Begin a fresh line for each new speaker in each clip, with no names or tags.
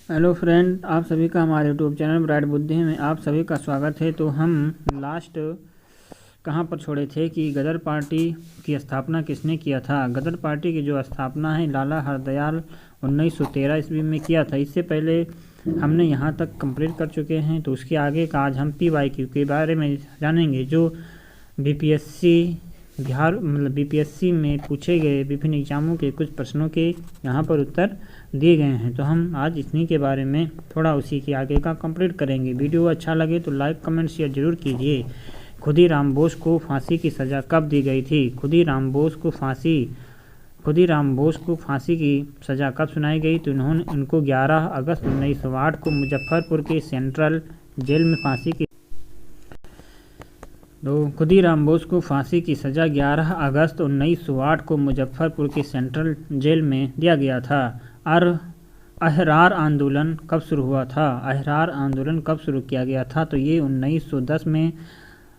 Hello friend, आप सभी का हमारे यूट्यूब चैनल ब्राइट बुद्धि में आप सभी का स्वागत है। तो हम लास्ट कहाँ पर छोड़े थे कि गदर पार्टी की स्थापना किसने किया था। गदर पार्टी की जो स्थापना है लाला हरदयाल 1913 ईस्वी में किया था। इससे पहले हमने यहाँ तक कंप्लीट कर चुके हैं। तो उसके आगे का आज हम PYQ के बारे में जानेंगे, जो बीपीएससी में पूछे गए विभिन्न एग्जामों के कुछ प्रश्नों के यहाँ पर उत्तर दिए गए हैं। तो हम आज इन्हीं के बारे में थोड़ा उसी के आगे का कंप्लीट करेंगे। वीडियो अच्छा लगे तो लाइक कमेंट शेयर जरूर कीजिए। खुदीराम बोस को फांसी की सज़ा कब दी गई थी? खुदीराम बोस को फांसी की सज़ा कब सुनाई गई? तो उनको 11 अगस्त 1908 को मुजफ्फरपुर के सेंट्रल जेल में फांसी की खुदीराम बोस को फांसी की सज़ा 11 अगस्त 1908 को मुजफ्फरपुर के सेंट्रल जेल में दिया गया था। अहरार आंदोलन कब शुरू हुआ था? अहरार आंदोलन कब शुरू किया गया था? तो ये 1910 में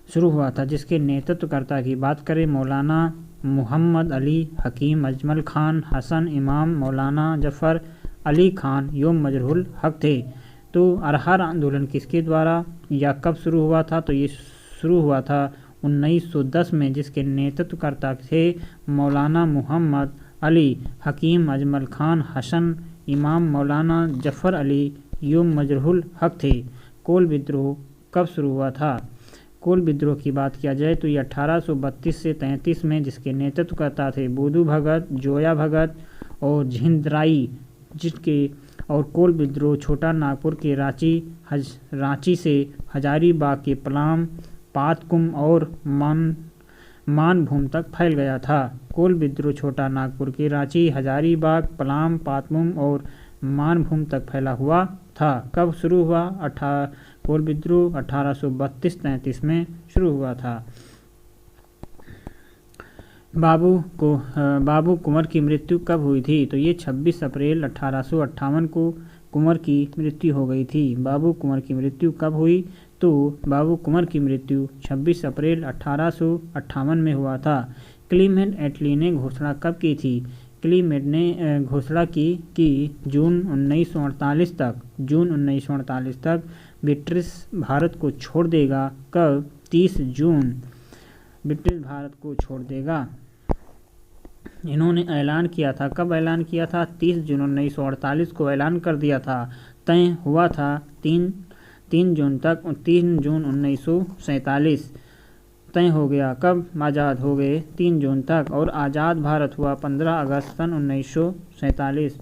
शुरू हुआ था, जिसके नेतृत्वकर्ता की बात करें मौलाना मोहम्मद अली, हकीम अजमल खान, हसन इमाम, मौलाना जफ़र अली खान, योम मजरुल हक थे। तो अहरार आंदोलन किसके द्वारा या कब शुरू हुआ था? तो ये शुरू हुआ था 1910 में, जिसके नेतृत्वकर्ता थे मौलाना मोहम्मद अली, हकीम अजमल खान, हसन इमाम, मौलाना जफ़र अली, योम मजरुल हक थे। कोल विद्रोह कब शुरू हुआ था? कोल विद्रोह की बात किया जाए तो ये 1832 से 33 में, जिसके नेतृत्वकर्ता थे बुधू भगत, जोया भगत और झिंदराई, और कोल विद्रोह छोटा नागपुर के रांची से हजारीबाग के पलाम, पातकुम और मानभूम तक फैल गया था। कोल विद्रोह छोटा नागपुर के रांची, हजारीबाग, पलाम, पातकुम और मानभूम तक फैला हुआ था। कब शुरू हुआ? कोल विद्रोह 1832-33 में शुरू हुआ था। बाबू कुंवर की मृत्यु कब हुई थी? तो ये 26 अप्रैल 1858 को कुंवर की मृत्यु हो गई थी। बाबू कुंवर की मृत्यु कब हुई? तो बाबू कुंवर की मृत्यु 26 अप्रैल 1858 में हुआ था। क्लीमेंट एटली ने घोषणा कब की थी? क्लीमेंट ने घोषणा की जून 1948 तक ब्रिटिश भारत को छोड़ देगा। कब? 30 जून ब्रिटिश भारत को छोड़ देगा। इन्होंने ऐलान किया था। कब ऐलान किया था? 30 जून 1948 को ऐलान कर दिया था। तय हुआ था 3 जून तक। 3 जून 1947 तय हो गया। कब आज़ाद हो गए? 3 जून तक। और आज़ाद भारत हुआ 15 अगस्त सन 1947।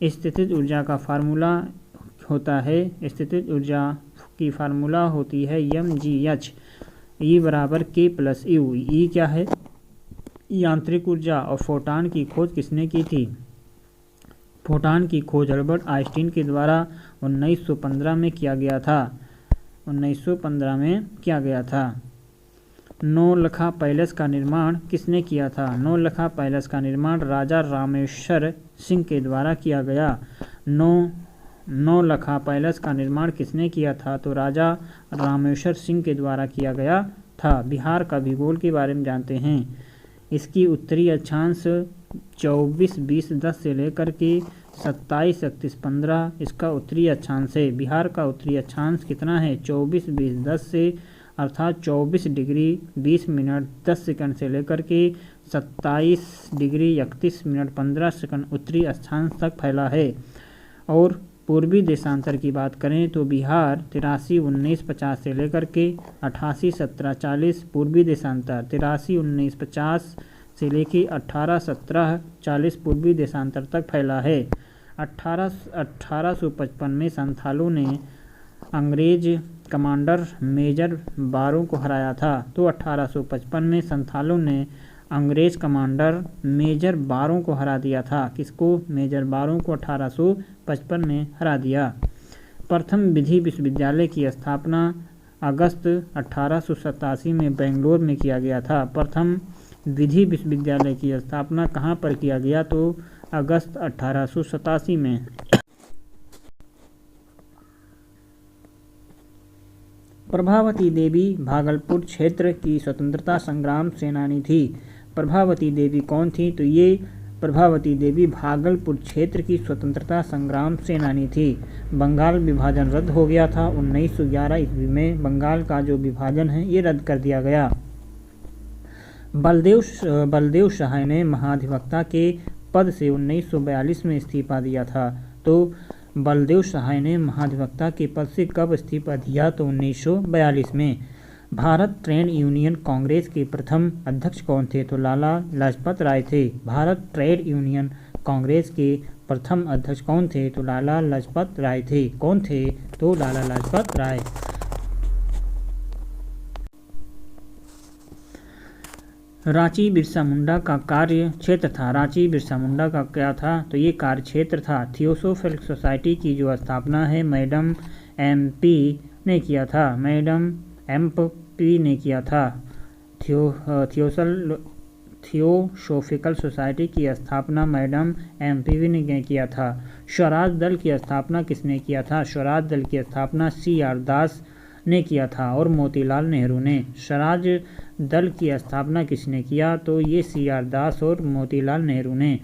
स्थितिज ऊर्जा का फार्मूला होता है, स्थितिज ऊर्जा की फार्मूला होती है mgh, E बराबर K+U। E क्या है? यांत्रिक ऊर्जा। और फोटॉन की खोज किसने की थी? फोटॉन की खोज अल्बर्ट आइंस्टीन के द्वारा 1915 में किया गया था। 1915 में किया गया था। नौलखा पैलेस का निर्माण किसने किया था? नौलखा पैलेस का निर्माण राजा रामेश्वर सिंह के द्वारा किया गया। नौलखा पैलेस का निर्माण किसने किया था? तो राजा रामेश्वर सिंह के द्वारा किया गया था। बिहार का भूगोल के बारे में जानते हैं। इसकी उत्तरी अक्षांश 24-20-10 से लेकर के 27-31-15 इसका उत्तरी अक्षांश है। बिहार का उत्तरी अक्षांश कितना है? 24-20-10 से, अर्थात 24 डिग्री 20 मिनट 10 सेकंड से लेकर के 27 डिग्री 31 मिनट 15 सेकंड उत्तरी अक्षांश तक फैला है। और पूर्वी देशांतर की बात करें तो बिहार 83-19-50 से लेकर के 88-17-40 पूर्वी देशांतर, 83-19-50 से लेकर 18-17-40 पूर्वी देशांतर तक फैला है। 1855 में संथालों ने अंग्रेज कमांडर मेजर बारो को हराया था। तो 1855 में संथालों ने अंग्रेज कमांडर मेजर बारो को हरा दिया था। किसको? मेजर बारो को 1855 में हरा दिया। प्रथम विधि विश्वविद्यालय की स्थापना अगस्त 1887 में बेंगलोर में किया गया था। प्रथम विधि विश्वविद्यालय की स्थापना कहाँ पर किया गया? तो अगस्त 1887 में। प्रभावती देवी भागलपुर क्षेत्र की स्वतंत्रता संग्राम सेनानी थी। प्रभावती देवी कौन थी? तो ये प्रभावती देवी भागलपुर क्षेत्र की स्वतंत्रता संग्राम सेनानी थी। बंगाल विभाजन रद्द हो गया था। 1911 ईस्वी में बंगाल का जो विभाजन है ये रद्द कर दिया गया। बलदेव सहाय ने महाधिवक्ता के पद से 1942 में इस्तीफा दिया था। तो बलदेव सहाय ने महाधिवक्ता के पद से कब इस्तीफा दिया? तो 1942 में। भारत ट्रेड यूनियन कांग्रेस के प्रथम अध्यक्ष कौन थे? तो लाला लाजपत राय थे। भारत ट्रेड यूनियन कांग्रेस के प्रथम अध्यक्ष कौन थे? तो लाला लाजपत राय थे। कौन थे? तो लाला लाजपत राय। रांची बिरसा मुंडा का कार्य क्षेत्र था। रांची बिरसा मुंडा का क्या था? तो ये कार्य क्षेत्र था। थियोसोफिल सोसाइटी की जो स्थापना है मैडम MP ने किया था। मैडम MP ने किया था। थियोसोफिकल सोसाइटी की स्थापना मैडम MP ने किया था। स्वराज दल की स्थापना किसने किया था? स्वराज दल की स्थापना CR दास ने किया था और मोतीलाल नेहरू ने। स्वराज दल की स्थापना किसने किया? तो ये CR दास और मोतीलाल नेहरू ने।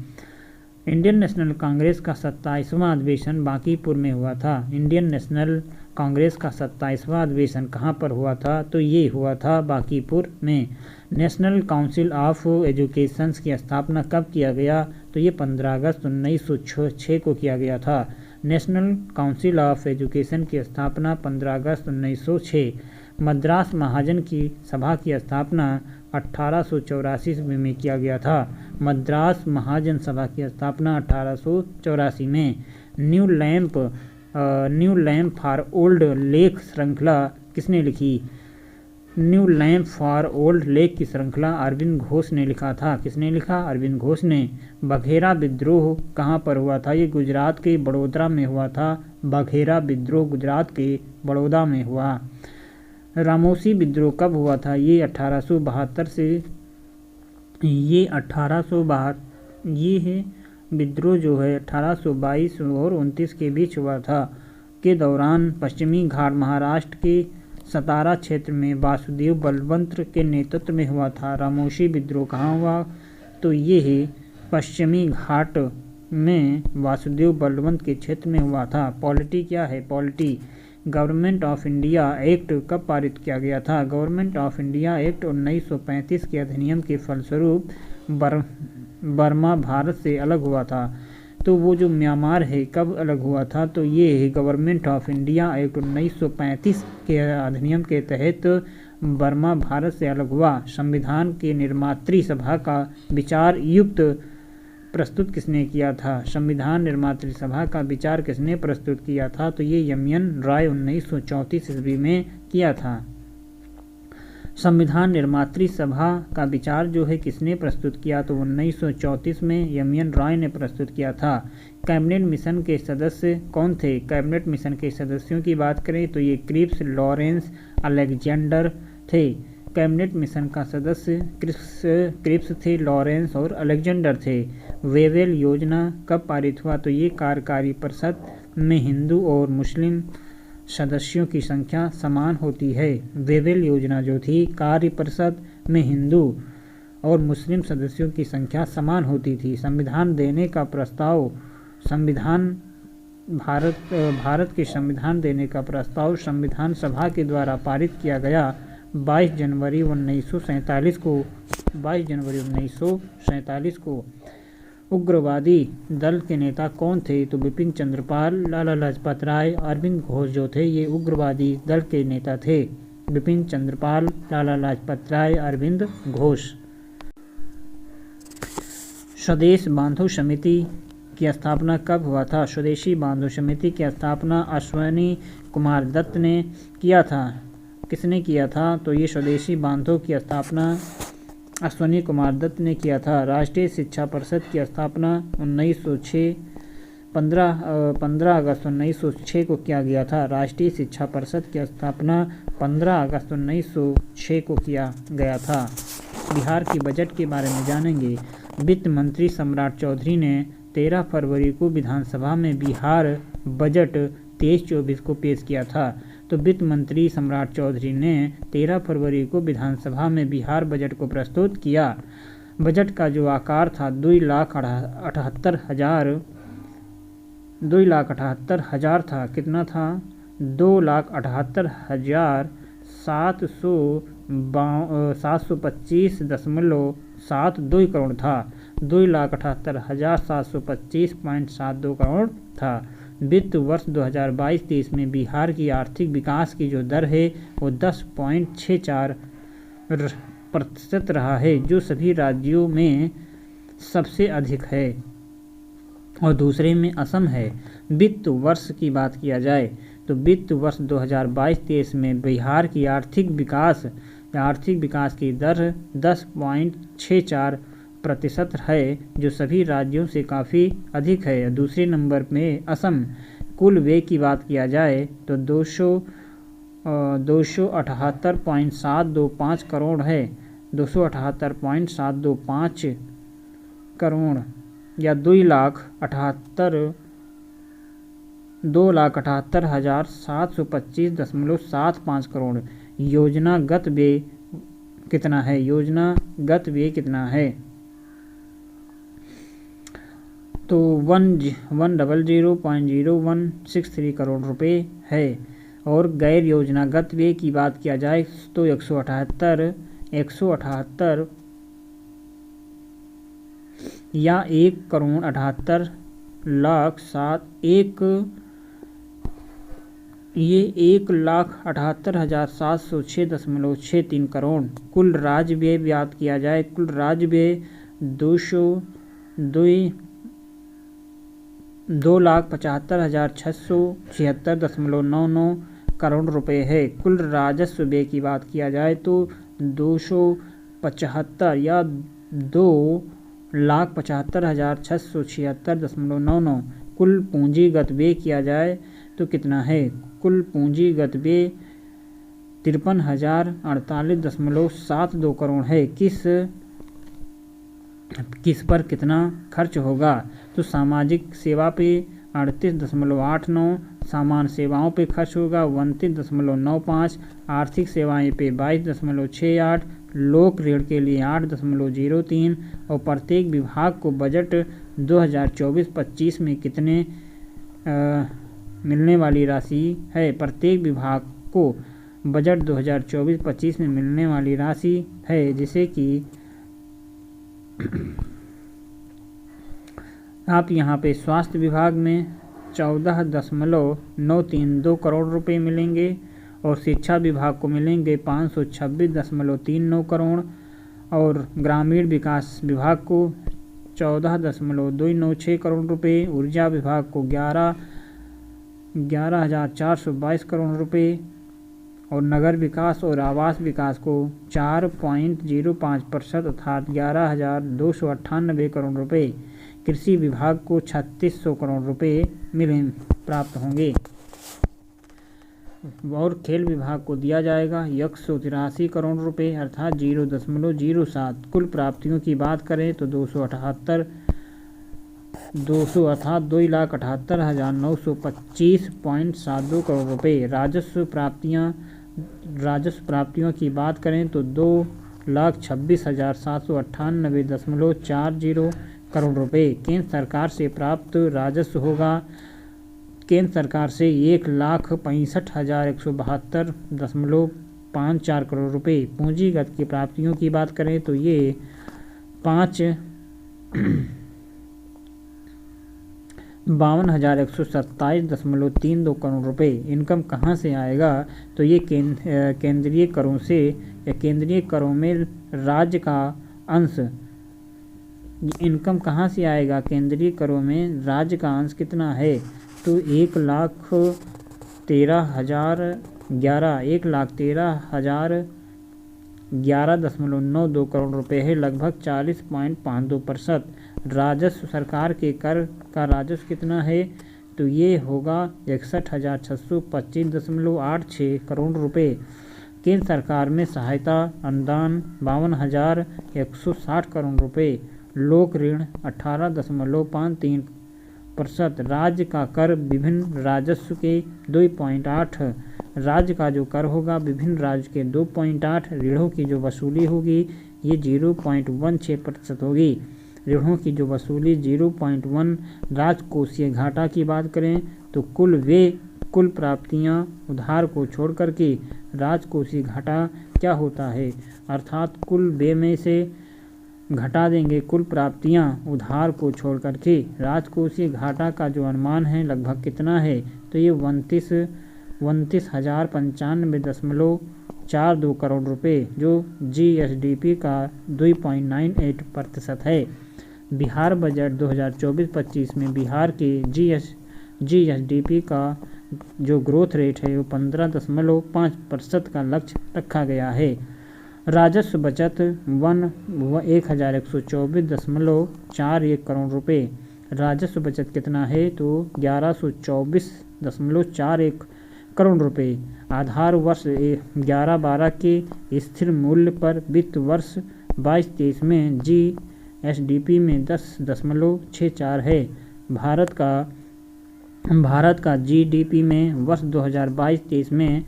इंडियन नेशनल कांग्रेस का 27वां अधिवेशन बांकीपुर में हुआ था। इंडियन नेशनल कांग्रेस का 27वां अधिवेशन कहाँ पर हुआ था? तो ये हुआ था बांकीपुर में। नेशनल काउंसिल ऑफ एजुकेशन की स्थापना कब किया गया? तो ये 15 अगस्त 1906 को किया गया था। नेशनल काउंसिल ऑफ एजुकेशन की स्थापना 15 अगस्त 1906। मद्रास महाजन की सभा की स्थापना 1884 ईस्वी में किया गया था। मद्रास महाजन सभा की स्थापना 1884 में। New lamp for old lake श्रृंखला किसने लिखी? New lamp for old lake की श्रृंखला अरविंद घोष ने लिखा था। किसने लिखा? अरविंद घोष ने। बघेरा विद्रोह कहाँ पर हुआ था? ये गुजरात के बड़ौदा में हुआ था। बघेरा विद्रोह गुजरात के बड़ौदा में हुआ। रामोसी विद्रोह कब हुआ था? ये 1872 से ये 1872 ये है विद्रोह जो है 1822 और 29 के बीच हुआ था। के दौरान पश्चिमी घाट महाराष्ट्र के सतारा क्षेत्र में वासुदेव बलवंत के नेतृत्व में हुआ था। रामोसी विद्रोह कहाँ हुआ? तो ये है पश्चिमी घाट में वासुदेव बलवंत के क्षेत्र में हुआ था। पॉलिटी क्या है? Polity government of India act कब पारित किया गया था? गवर्नमेंट ऑफ इंडिया एक्ट 1935 के अधिनियम के फलस्वरूप बर्मा भारत से अलग हुआ था। तो वो जो म्यांमार है कब अलग हुआ था? तो ये है गवर्नमेंट ऑफ इंडिया एक्ट 1935 के अधिनियम के तहत बर्मा भारत से अलग हुआ। संविधान के निर्मात्री सभा का विचार युक्त प्रस्तुत किसने किया था? संविधान निर्मात्री सभा का विचार किसने प्रस्तुत किया था? तो ये यमयन राय 1934 ईस्वी में किया था। संविधान निर्मात्री सभा का विचार जो है किसने प्रस्तुत किया? तो 1934 में यमयन राय ने प्रस्तुत किया था। कैबिनेट मिशन के सदस्य कौन थे? कैबिनेट मिशन के सदस्यों की बात करें तो ये क्रिप्स, लॉरेंस, अलेक्जेंडर थे। कैबिनेट मिशन का सदस्य क्रिप्स थे, लॉरेंस और अलेक्जेंडर थे। वेवेल योजना कब पारित हुआ? तो ये कार्यकारी परिषद में हिंदू और मुस्लिम सदस्यों की संख्या समान होती है। वेवेल योजना जो थी कार्य परिषद में हिंदू और मुस्लिम सदस्यों की संख्या समान होती थी। संविधान देने का प्रस्ताव भारत के संविधान देने का प्रस्ताव संविधान सभा के द्वारा पारित किया गया 22 जनवरी 1947 को। उग्रवादी दल के नेता कौन थे? तो बिपिन चंद्रपाल, लाला लाजपत राय, अरविंद घोष जो थे ये उग्रवादी दल के नेता थे। बिपिन चंद्रपाल, लाला लाजपत राय, अरविंद घोष। स्वदेश बांधो समिति की स्थापना कब हुआ था? स्वदेशी बांधो समिति की स्थापना अश्विनी कुमार दत्त ने किया था। किसने किया था? तो ये स्वदेशी बांधो की स्थापना अश्विनी कुमार दत्त ने किया था। राष्ट्रीय शिक्षा परिषद की स्थापना 15 अगस्त 1906 को किया गया था। राष्ट्रीय शिक्षा परिषद की स्थापना 15 अगस्त 1906 को किया गया था। बिहार की बजट के बारे में जानेंगे। वित्त मंत्री सम्राट चौधरी ने 13 फरवरी को विधानसभा में बिहार बजट 23-24 को पेश किया था। तो वित्त मंत्री सम्राट चौधरी ने 13 फरवरी को विधानसभा में बिहार बजट को प्रस्तुत किया। बजट का जो आकार था 2,78,000 था। कितना था? 2,78,725.72 करोड़ था। 2,78,725.72 करोड़ था। वित्त वर्ष 2022-23 में बिहार की आर्थिक विकास की जो दर है वो 10.64% रहा है, जो सभी राज्यों में सबसे अधिक है और दूसरे में असम है। वित्त वर्ष की बात किया जाए तो वित्त वर्ष 2022-23 में बिहार की आर्थिक विकास की दर 10.64% है, जो सभी राज्यों से काफ़ी अधिक है। दूसरे नंबर में असम। कुल व्यय की बात किया जाए तो 278.725 करोड़ है। 278.725 करोड़ या 2,78,725.75 करोड़। योजनागत व्यय कितना है? तो 100.0163 करोड़ रुपए है। और गैर योजनागत व्यय की बात किया जाए तो 178 या 1,78,706.63 करोड़। कुल राज्य व्यय बात किया जाए, कुल राज्य व्यय 2,75,676.99 करोड़ रुपए है। कुल राजस्व व्यय की बात किया जाए तो 275 या 2,75,676.99। कुल पूंजीगत व्यय किया जाए तो कितना है? कुल पूंजीगत व्यय 53,048.72 करोड़ है। किस पर कितना खर्च होगा? तो सामाजिक सेवा पे 38.89, सामान्य सेवाओं पे खर्च होगा 29.95, आर्थिक सेवाएं पे 22.68, लोक ऋण के लिए 8.03 और प्रत्येक विभाग को बजट 2024-25 में कितने मिलने वाली राशि है? प्रत्येक विभाग को बजट 2024-25 में मिलने वाली राशि है, जिसे कि आप यहाँ पे स्वास्थ्य विभाग में 14.932 करोड़ रुपए मिलेंगे और शिक्षा विभाग को मिलेंगे 526.39 करोड़ और ग्रामीण विकास विभाग को 14.296 करोड़ रुपए, ऊर्जा विभाग को 11,422 करोड़ रुपए और नगर विकास और आवास विकास को 4.05% अर्थात 11,298 करोड़ रुपए। कृषि विभाग को 3,600 करोड़ रुपए प्राप्त होंगे और खेल विभाग को दिया जाएगा 183 करोड़ रुपए अर्थात 0.07। कुल प्राप्तियों की बात करें तो 2,78,925.72 करोड़ रुपए। राजस्व प्राप्तियों की बात करें तो 2,26,798.40 करोड़ रुपए। केंद्र सरकार से प्राप्त राजस्व होगा केंद्र सरकार से 1,65,172.54 करोड़ रुपए। पूंजीगत की प्राप्तियों की बात करें तो ये 52,127.32 करोड़ रुपए। इनकम कहाँ से आएगा? तो ये केंद्रीय करों से या केंद्रीय करों में राज्य का अंश। इनकम कहाँ से आएगा? केंद्रीय करों में राज्य का अंश कितना है? तो 1,13,011.92 करोड़ रुपए है, लगभग 40.52%। राजस्व सरकार के कर का राजस्व कितना है? तो ये होगा 61,625.86 करोड़ रुपए। केंद्र सरकार में सहायता अनुदान 52,160 करोड़ रुपए। लोक ऋण 18.53%। राज्य का कर विभिन्न राजस्व के 2.8 राज्य का जो कर होगा विभिन्न राज्य के 2.8 ऋणों की जो वसूली होगी ये 0.16% होगी। ऋणों की जो वसूली 0.1 राजकोषीय घाटा की बात करें तो कुल प्राप्तियां उधार को छोड़ करके राजकोषीय घाटा क्या होता है, अर्थात कुल व्यय में से घटा देंगे कुल प्राप्तियां उधार को छोड़ करके। राजकोषीय घाटा का जो अनुमान है लगभग कितना है, तो ये 29,095.42 करोड़ रुपए, जो GSDP का 2.98% है। बिहार बजट 2024-25 में बिहार के GSDP का जो ग्रोथ रेट है वो 15.5% का लक्ष्य रखा गया है। राजस्व बचत 1124.41 करोड़ रुपए। राजस्व बचत कितना है, तो 1124.41 करोड़ रुपए। आधार वर्ष 11-12 के स्थिर मूल्य पर वित्त वर्ष 22-23 में GSDP में 10.64 है। भारत का GDP में वर्ष 2022-23 में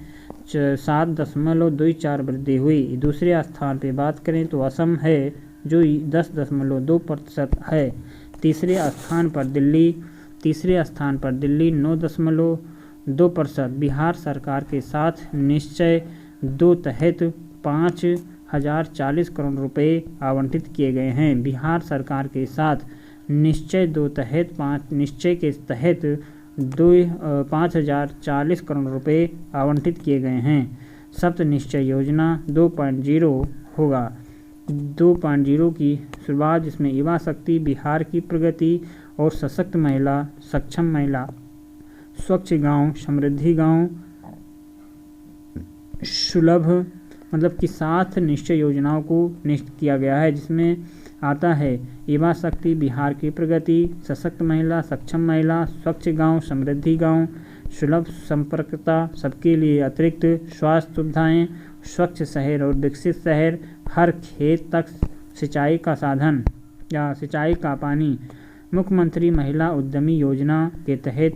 7.24 वृद्धि हुई। दूसरे स्थान पे बात करें तो असम है जो 10.2% है। तीसरे स्थान पर दिल्ली 9.2%। बिहार सरकार के साथ निश्चय 2 तहत 5,040 करोड़ रुपए आवंटित किए गए हैं। बिहार सरकार के साथ निश्चय के तहत 5,040 करोड़ रुपए आवंटित किए गए हैं। सप्त निश्चय योजना 2.0 होगा। 2.0 की शुरुआत, जिसमें युवा शक्ति, बिहार की प्रगति और सशक्त महिला, सक्षम महिला, स्वच्छ गांव, समृद्धि गांव, सुलभ मतलब कि 7 निश्चय योजनाओं को निश्चित किया गया है, जिसमें आता है युवा शक्ति, बिहार की प्रगति, सशक्त महिला, सक्षम महिला, स्वच्छ गांव, समृद्धि गांव, सुलभ संपर्कता, सबके लिए अतिरिक्त स्वास्थ्य सुविधाएं, स्वच्छ शहर और विकसित शहर, हर खेत तक सिंचाई का साधन या सिंचाई का पानी। मुख्यमंत्री महिला उद्यमी योजना के तहत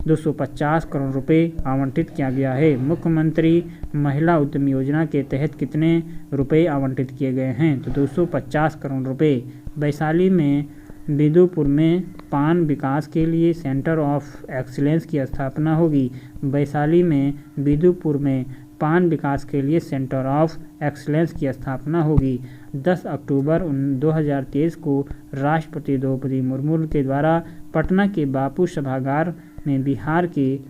250 करोड़ रुपए आवंटित किया गया है। मुख्यमंत्री महिला उद्यमी योजना के तहत कितने रुपए आवंटित किए गए हैं, तो 250 करोड़ रुपए। वैशाली में बिदुपुर में पान विकास के लिए सेंटर ऑफ एक्सीलेंस की स्थापना होगी। वैशाली में बिदुपुर में पान विकास के लिए सेंटर ऑफ एक्सीलेंस की स्थापना होगी। 10 अक्टूबर 2023 को राष्ट्रपति द्रौपदी मुर्मू के द्वारा पटना के बापू सभागार में बिहार के,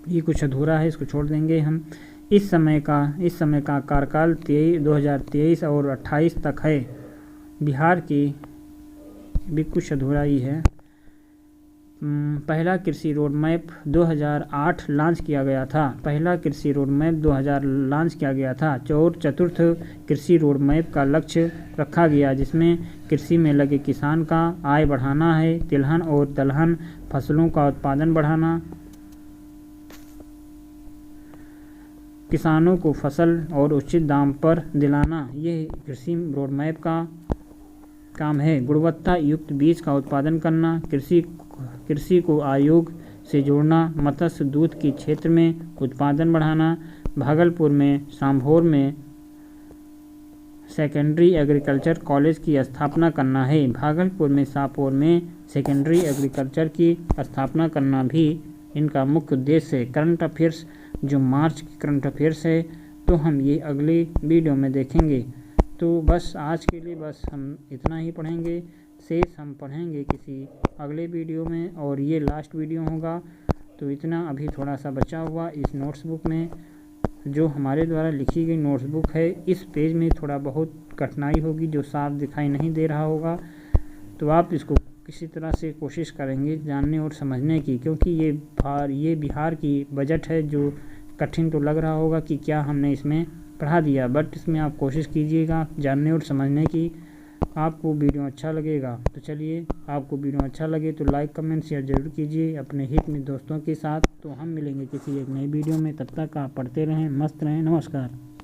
ये कुछ अधूरा है, इसको छोड़ देंगे हम। इस समय का कार्यकाल 2023 और 28 तक है। बिहार की भी कुछ अधूरा ही है। पहला कृषि रोड मैप 2008 लॉन्च किया गया था। और चतुर्थ कृषि रोड मैप का लक्ष्य रखा गया, जिसमें कृषि में लगे किसान का आय बढ़ाना है, तिलहन और दलहन फसलों का उत्पादन बढ़ाना, किसानों को फसल और उचित दाम पर दिलाना, ये कृषि रोड मैप का काम है। गुणवत्ता युक्त बीज का उत्पादन करना, कृषि को आयोग से जोड़ना, मत्स्य दूध के क्षेत्र में उत्पादन बढ़ाना। भागलपुर में सांभोर में सेकेंडरी एग्रीकल्चर कॉलेज की स्थापना करना है। भागलपुर में सांभोर में सेकेंडरी एग्रीकल्चर की स्थापना करना भी इनका मुख्य उद्देश्य है। करंट अफेयर्स, जो मार्च की करंट अफेयर्स है, तो हम ये अगले वीडियो में देखेंगे। तो बस आज के लिए बस हम इतना ही पढ़ेंगे, शेष हम पढ़ेंगे किसी अगले वीडियो में, और ये लास्ट वीडियो होगा। तो इतना अभी थोड़ा सा बचा हुआ इस नोट्स बुक में, जो हमारे द्वारा लिखी गई नोट्स बुक है, इस पेज में थोड़ा बहुत कठिनाई होगी, जो साफ दिखाई नहीं दे रहा होगा, तो आप इसको किसी तरह से कोशिश करेंगे जानने और समझने की, क्योंकि ये बिहार की बजट है, जो कठिन तो लग रहा होगा कि क्या हमने इसमें पढ़ा दिया, बट इसमें आप कोशिश कीजिएगा जानने और समझने की। आपको वीडियो अच्छा लगेगा तो चलिए, आपको वीडियो अच्छा लगे तो लाइक कमेंट शेयर जरूर कीजिए अपने हित में दोस्तों के साथ। तो हम मिलेंगे किसी एक नई वीडियो में, तब तक आप पढ़ते रहें, मस्त रहें। नमस्कार।